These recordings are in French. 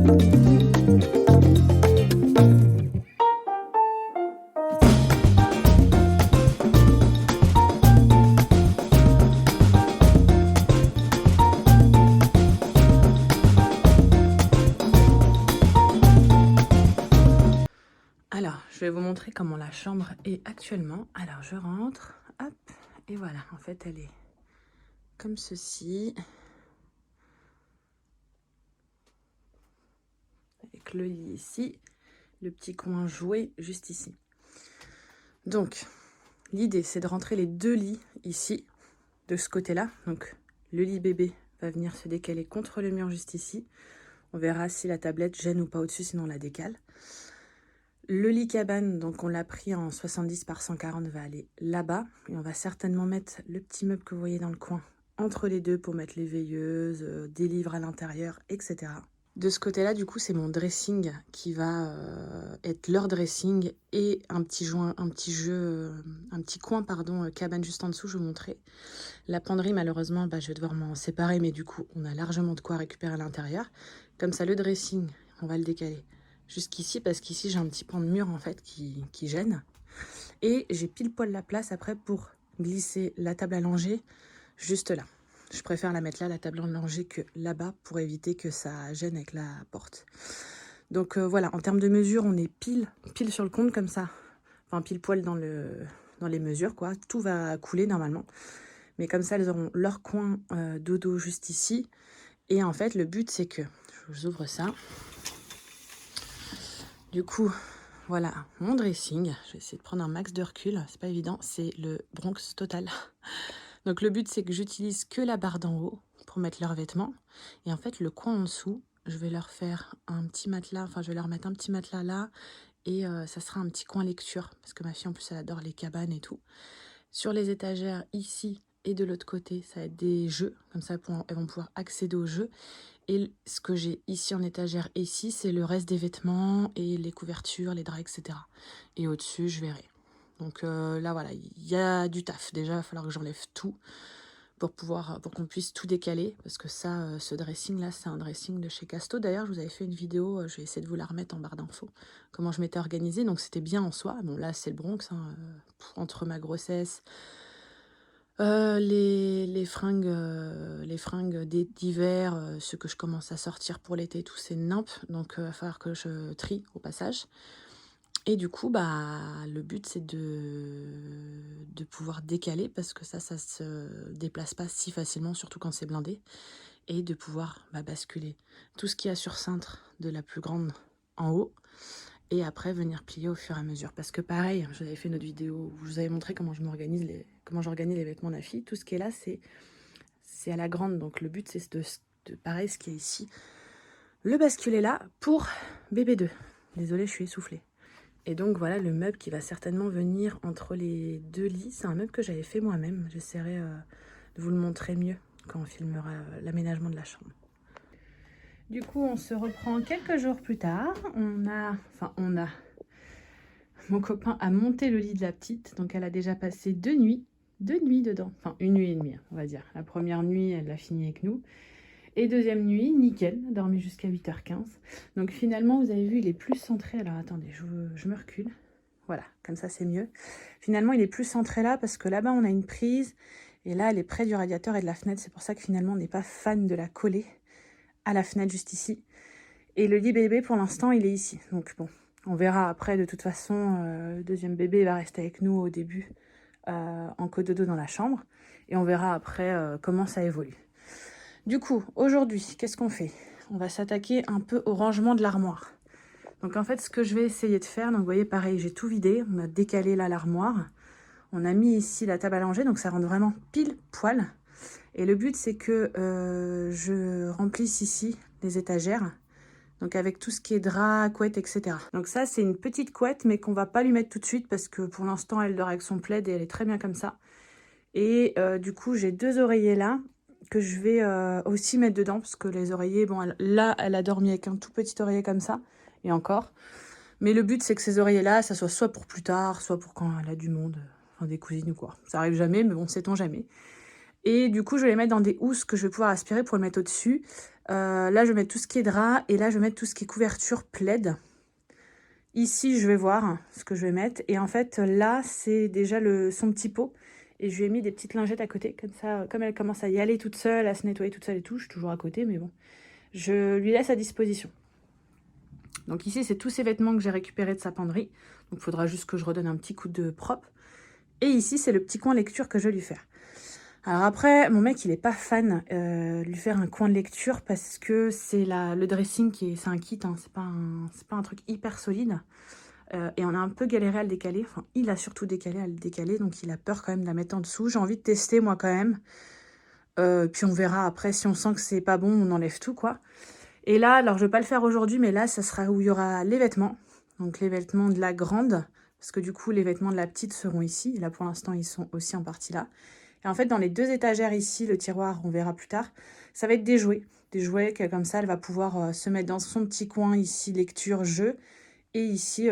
Alors, je vais vous montrer comment la chambre est actuellement. Alors, je rentre, hop, et voilà. En fait, elle est comme ceci. Avec le lit ici, le petit coin jouet juste ici. Donc, l'idée, c'est de rentrer les deux lits ici, de ce côté-là. Donc, le lit bébé va venir se décaler contre le mur juste ici. On verra si la tablette gêne ou pas au-dessus, sinon on la décale. Le lit cabane, donc on l'a pris en 70 par 140, va aller là-bas. Et on va certainement mettre le petit meuble que vous voyez dans le coin entre les deux pour mettre les veilleuses, des livres à l'intérieur, etc. De ce côté-là, du coup, c'est mon dressing qui va être leur dressing et un petit coin, pardon, cabane juste en dessous, je vous montrerai. La penderie, malheureusement, je vais devoir m'en séparer, mais du coup, on a largement de quoi récupérer à l'intérieur. Comme ça, le dressing, on va le décaler jusqu'ici, parce qu'ici, j'ai un petit pan de mur, en fait, qui gêne. Et j'ai pile poil la place, après, pour glisser la table à langer juste là. Je préfère la mettre là, la table à langer, que là-bas, pour éviter que ça gêne avec la porte. Donc voilà, en termes de mesure, on est pile sur le compte, comme ça. Enfin, pile poil dans les mesures, quoi. Tout va couler, normalement. Mais comme ça, elles auront leur coin dodo juste ici. Et en fait, le but, c'est que... Je vous ouvre ça. Du coup, voilà mon dressing. Je vais essayer de prendre un max de recul. C'est pas évident. C'est le Bronx total. Donc, le but, c'est que j'utilise que la barre d'en haut pour mettre leurs vêtements. Et en fait, le coin en dessous, je vais leur faire un petit matelas. Enfin, je vais leur mettre un petit matelas là. Et ça sera un petit coin lecture. Parce que ma fille, en plus, elle adore les cabanes et tout. Sur les étagères, ici et de l'autre côté, ça va être des jeux. Comme ça, elles vont pouvoir accéder aux jeux. Et ce que j'ai ici en étagère et ici, c'est le reste des vêtements et les couvertures, les draps, etc. Et au-dessus, je verrai. Donc là, voilà, il y a du taf. Déjà, il va falloir que j'enlève tout pour qu'on puisse tout décaler. Parce que ça, ce dressing-là, c'est un dressing de chez Casto. D'ailleurs, je vous avais fait une vidéo, je vais essayer de vous la remettre en barre d'infos, comment je m'étais organisée. Donc c'était bien en soi. Bon, là, c'est le Bronx, hein, entre ma grossesse... les fringues d'hiver, ce que je commence à sortir pour l'été, tous ces nimpes. Donc, il va falloir que je trie au passage. Et du coup, le but, c'est de pouvoir décaler parce que ça se déplace pas si facilement, surtout quand c'est blindé. Et de pouvoir basculer tout ce qu'il y a sur cintre de la plus grande en haut. Et après, venir plier au fur et à mesure. Parce que pareil, je vous avais fait une autre vidéo où je vous avais montré comment j'organise les vêtements de la fille. Tout ce qui est là, c'est à la grande. Donc le but, c'est pareil, ce qui est ici, le basculer là pour bébé 2. Désolée, je suis essoufflée. Et donc voilà le meuble qui va certainement venir entre les deux lits. C'est un meuble que j'avais fait moi-même. J'essaierai de vous le montrer mieux quand on filmera l'aménagement de la chambre. Du coup, on se reprend quelques jours plus tard. Mon copain a monté le lit de la petite. Donc, elle a déjà passé 2 nuits. 2 nuits dedans. Enfin, 1 nuit et demie, on va dire. La première nuit, elle l'a fini avec nous. Et deuxième nuit, nickel. Elle a dormi jusqu'à 8h15. Donc, finalement, vous avez vu, il est plus centré. Alors, attendez, je me recule. Voilà, comme ça, c'est mieux. Finalement, il est plus centré là parce que là-bas, on a une prise. Et là, elle est près du radiateur et de la fenêtre. C'est pour ça que finalement, on n'est pas fan de la coller à la fenêtre juste ici. Et le lit bébé, pour l'instant, il est ici. Donc bon, on verra après. De toute façon, le deuxième bébé va rester avec nous au début en cododo dans la chambre. Et on verra après comment ça évolue. Du coup, aujourd'hui, qu'est-ce qu'on fait? On va s'attaquer un peu au rangement de l'armoire. Donc en fait, ce que je vais essayer de faire, donc vous voyez, pareil, j'ai tout vidé. On a décalé là l'armoire. On a mis ici la table à langer, donc ça rentre vraiment pile poil. Et le but, c'est que je remplisse ici les étagères. Donc avec tout ce qui est drap, couette, etc. Donc ça, c'est une petite couette, mais qu'on va pas lui mettre tout de suite parce que pour l'instant, elle dort avec son plaid et elle est très bien comme ça. Et du coup, j'ai 2 oreillers là que je vais aussi mettre dedans parce que les oreillers, bon, là, elle a dormi avec un tout petit oreiller comme ça, et encore. Mais le but, c'est que ces oreillers-là, ça soit pour plus tard, soit pour quand elle a du monde, enfin des cousines ou quoi. Ça arrive jamais, mais bon, sait-on jamais. Et du coup, je vais les mettre dans des housses que je vais pouvoir aspirer pour le mettre au-dessus. Là, je vais mettre tout ce qui est drap et là, je vais mettre tout ce qui est couverture plaid. Ici, je vais voir ce que je vais mettre. Et en fait, là, c'est déjà son petit pot. Et je lui ai mis des petites lingettes à côté. Comme ça, comme elle commence à y aller toute seule, à se nettoyer toute seule et tout, je suis toujours à côté, mais bon. Je lui laisse à disposition. Donc ici, c'est tous ces vêtements que j'ai récupérés de sa penderie. Donc il faudra juste que je redonne un petit coup de propre. Et ici, c'est le petit coin lecture que je vais lui faire. Alors après, mon mec, il est pas fan lui faire un coin de lecture parce que c'est le dressing c'est un kit, hein, c'est pas un truc hyper solide. Et on a un peu galéré à le décaler. Enfin, il a surtout décalé à le décaler, donc il a peur quand même de la mettre en dessous. J'ai envie de tester moi quand même. Puis on verra après, si on sent que c'est pas bon, on enlève tout quoi. Et là, alors je vais pas le faire aujourd'hui, mais là, ça sera où il y aura les vêtements. Donc les vêtements de la grande, parce que du coup, les vêtements de la petite seront ici. Et là, pour l'instant, ils sont aussi en partie là. Et en fait, dans les 2 étagères ici, le tiroir, on verra plus tard, ça va être des jouets. Des jouets que comme ça, elle va pouvoir se mettre dans son petit coin ici, lecture, jeu. Et ici,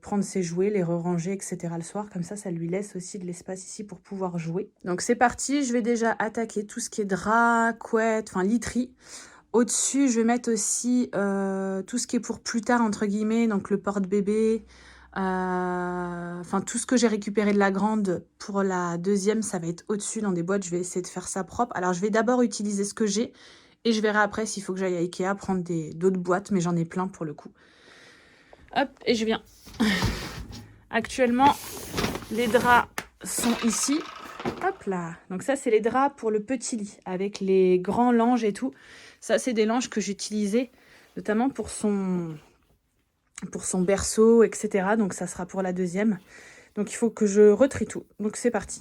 prendre ses jouets, les re-ranger, etc. le soir. Comme ça lui laisse aussi de l'espace ici pour pouvoir jouer. Donc c'est parti, je vais déjà attaquer tout ce qui est drap, couette, enfin literie. Au-dessus, je vais mettre aussi tout ce qui est pour plus tard, entre guillemets, donc le porte-bébé. Enfin, tout ce que j'ai récupéré de la grande pour la deuxième, ça va être au-dessus dans des boîtes. Je vais essayer de faire ça propre. Alors, je vais d'abord utiliser ce que j'ai et je verrai après s'il faut que j'aille à Ikea prendre d'autres boîtes, mais j'en ai plein pour le coup. Hop, et je viens. Actuellement, les draps sont ici. Hop là. Donc ça, c'est les draps pour le petit lit avec les grands langes et tout. Ça, c'est des langes que j'utilisais notamment pour son berceau, etc. Donc ça sera pour la deuxième. Donc il faut que je retrie tout. Donc c'est parti.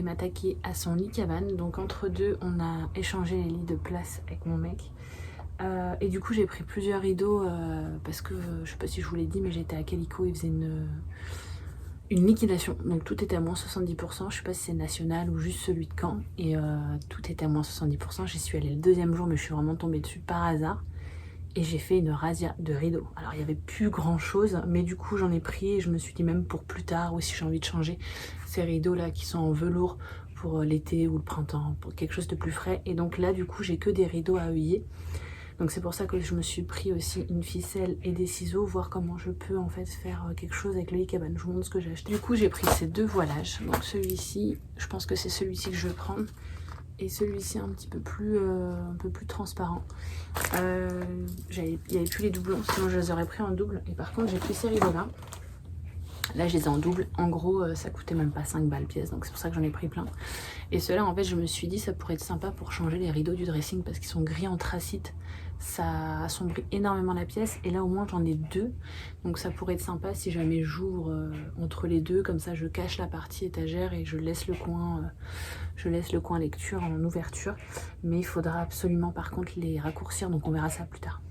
m'attaquer à son lit cabane. Donc entre deux, on a échangé les lits de place avec mon mec. Et du coup, j'ai pris plusieurs rideaux parce que, je sais pas si je vous l'ai dit, mais j'étais à Calico, ils faisaient une liquidation. Donc tout était à moins 70%. Je sais pas si c'est national ou juste celui de Caen. Et tout était à moins 70%. J'y suis allée le deuxième jour, mais je suis vraiment tombée dessus par hasard. Et j'ai fait une razzia de rideaux. Alors il n'y avait plus grand chose, mais du coup j'en ai pris et je me suis dit même pour plus tard, ou si j'ai envie de changer, ces rideaux là qui sont en velours pour l'été ou le printemps, pour quelque chose de plus frais. Et donc là du coup j'ai que des rideaux à œillet. Donc c'est pour ça que je me suis pris aussi une ficelle et des ciseaux, voir comment je peux en fait faire quelque chose avec le lit cabane. Je vous montre ce que j'ai acheté. Du coup j'ai pris ces deux voilages. Donc celui-ci, je pense que c'est celui-ci que je vais prendre. Et celui-ci un peu plus transparent. Il n'y avait plus les doublons, sinon je les aurais pris en double. Et par contre j'ai pris ces rideaux là. Là je les ai en double. En gros ça coûtait même pas 5 balles pièce, donc c'est pour ça que j'en ai pris plein. Et ceux-là en fait je me suis dit ça pourrait être sympa pour changer les rideaux du dressing parce qu'ils sont gris anthracite. Ça assombrit énormément la pièce et là au moins j'en ai deux, donc ça pourrait être sympa si jamais j'ouvre entre les deux, comme ça je cache la partie étagère et je laisse le coin lecture en ouverture. Mais il faudra absolument par contre les raccourcir, donc on verra ça plus tard.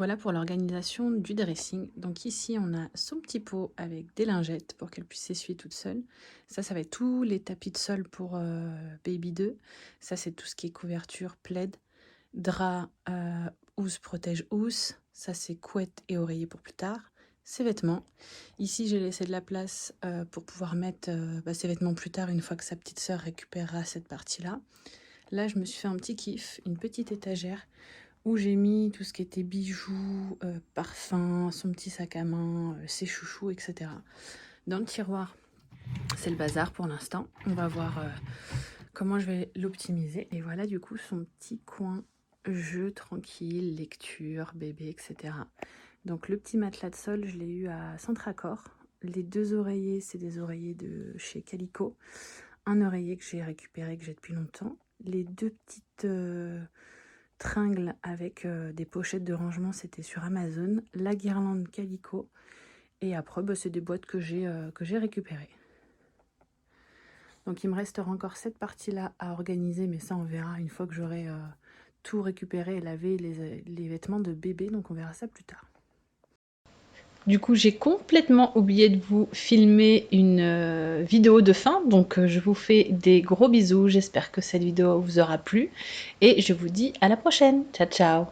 Voilà pour l'organisation du dressing. Donc ici, on a son petit pot avec des lingettes pour qu'elle puisse s'essuyer toute seule. Ça va être tous les tapis de sol pour Baby 2. Ça, c'est tout ce qui est couverture, plaid, drap, housse protège housse. Ça, c'est couette et oreiller pour plus tard. Ses vêtements. Ici, j'ai laissé de la place pour pouvoir mettre ses vêtements plus tard, une fois que sa petite sœur récupérera cette partie-là. Là, je me suis fait un petit kiff, une petite étagère où j'ai mis tout ce qui était bijoux, parfums, son petit sac à main, ses chouchous, etc. Dans le tiroir, c'est le bazar pour l'instant. On va voir comment je vais l'optimiser. Et voilà du coup son petit coin jeu tranquille, lecture, bébé, etc. Donc le petit matelas de sol, je l'ai eu à Centracor. Les 2 oreillers, c'est des oreillers de chez Calico. Un oreiller que j'ai récupéré, que j'ai depuis longtemps. Les 2 petites tringles avec des pochettes de rangement, c'était sur Amazon. La guirlande Calico. Et après, c'est des boîtes que j'ai récupérées. Donc il me restera encore cette partie-là à organiser, mais ça on verra une fois que j'aurai tout récupéré et lavé les vêtements de bébé. Donc on verra ça plus tard. Du coup, j'ai complètement oublié de vous filmer une vidéo de fin, donc je vous fais des gros bisous, j'espère que cette vidéo vous aura plu, et je vous dis à la prochaine, ciao ciao!